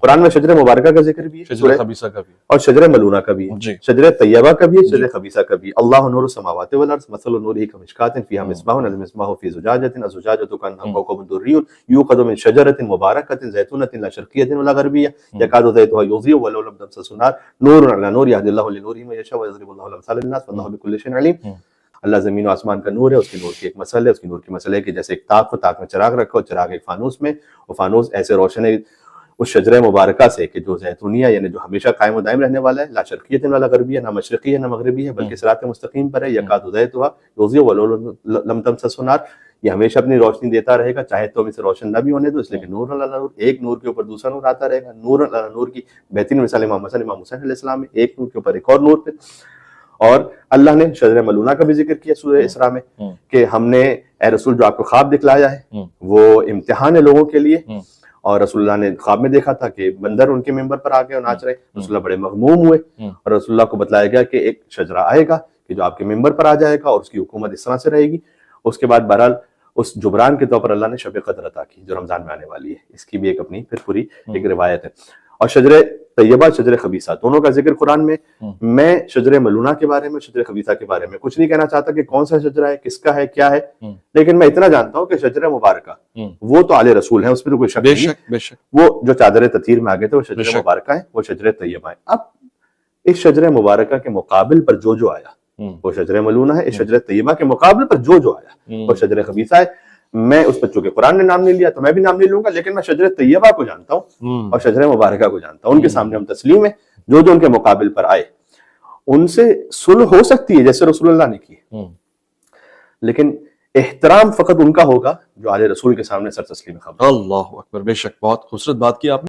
قرآن میں شجر مبارکہ کا ذکر بھی ہے, شجر خبیثہ کا بھی, اور شجر ملونہ کا بھی ہے, جی شجر طیبہ کا بھی ہے, شجر خبیثہ کا بھی ہے. اللہ نور السماوات والارض مثل نورہ کمشکاۃ فیہا مصباح المصباح فی زجاجۃ الزجاجۃ کأنہا کوکب دری یوقد من شجرۃ مبارکۃ زیتونۃ لا شرقیۃ ولا غربیہ یکاد زیتها یضیء ولو لم تمسسه نار نور علی نور یہدی اللہ لنورہ من یشاء ویضرب اللہ الامثال للناس واللہ بکل شیء علیم. اللہ زمین و آسمان کا نور ہے, اس کے نور کی ایک مسئلہ ہے, اس کے نور کی مسئلہ ہے کہ جیسے ایک تاک میں چراغ رکھو, چراغ ایک فانوس میں, وہ فانوس ایسے روشن ہے اس شجرہ مبارکہ سے کہ جو زیتونیہ یعنی جو ہمیشہ قائم و دائم رہنے والا ہے, لا شرقیۃ ولا غربیہ, نہ مشرقی ہے نہ مغربی ہے بلکہ صراط مستقیم پر ہے, یکاد زیتها یضیء ولو لم تمسسه نار, یہ ہمیشہ اپنی روشنی دیتا رہے گا چاہے تو اسے روشن نہ بھی ہونے دو, اس لیے کہ نور علی نور, ایک نور کے اوپر دوسرا نور آتا رہے گا. نور علی نور کی بہترین مثال امام حسین علیہ السلام ہے, ایک نور کے اوپر ایک اور نور پہ. اور اللہ نے شجر ملونہ کا بھی ذکر کیا سورہ اسراء میں کہ ہم نے اے رسول جو آپ کو خواب دکھلایا ہے وہ امتحان ہے لوگوں کے لیے, اور رسول اللہ نے خواب میں دیکھا تھا کہ بندر ان کے ممبر پر آ گئے اور ناچ رہے, رسول اللہ بڑے مغموم ہوئے, اور رسول اللہ کو بتلایا گیا کہ ایک شجرہ آئے گا کہ جو آپ کے ممبر پر آ جائے گا اور اس کی حکومت اس طرح سے رہے گی. اس کے بعد بہرحال اس جبران کے طور پر اللہ نے شب قدر عطا کی جو رمضان میں آنے والی ہے, اس کی بھی ایک اپنی پھر پوری ایک روایت ہے. اور شجر طیبہ شجر خبیثہ دونوں کا ذکر قرآن میں شجر ملونہ کے بارے میں شجر خبیثہ کے بارے میں کچھ نہیں کہنا چاہتا کہ کون سا شجرہ ہے, کس کا ہے, کیا ہے, لیکن میں اتنا جانتا ہوں کہ شجر مبارکہ وہ تو آل رسول ہیں, اس پہ تو کوئی شک نہیں ہے, بے شک وہ جو چادر تطہیر میں آگے تھے وہ شجر مبارکہ ہیں, وہ شجر طیبہ ہیں. اب اس شجر مبارکہ کے مقابل پر جو آیا وہ شجر ملونہ ہے, اس شجر طیبہ کے مقابل پر جو آیا وہ شجر خبیثہ ہے. میں اس بچوں کے قرآن نے نام نہیں لیا تو میں بھی نام نہیں لوں گا, لیکن میں شجر طیبہ کو جانتا ہوں اور شجر مبارکہ کو جانتا ہوں. ان کے سامنے ہم تسلیم ہیں, جو ان کے مقابل پر آئے ان سے صلح ہو سکتی ہے جیسے رسول اللہ نے کی, لیکن احترام فقط ان کا ہوگا جو آل رسول کے سامنے سر تسلیم خبر. اللہ اکبر, بے شک بہت خوبصورت بات کی آپ نے.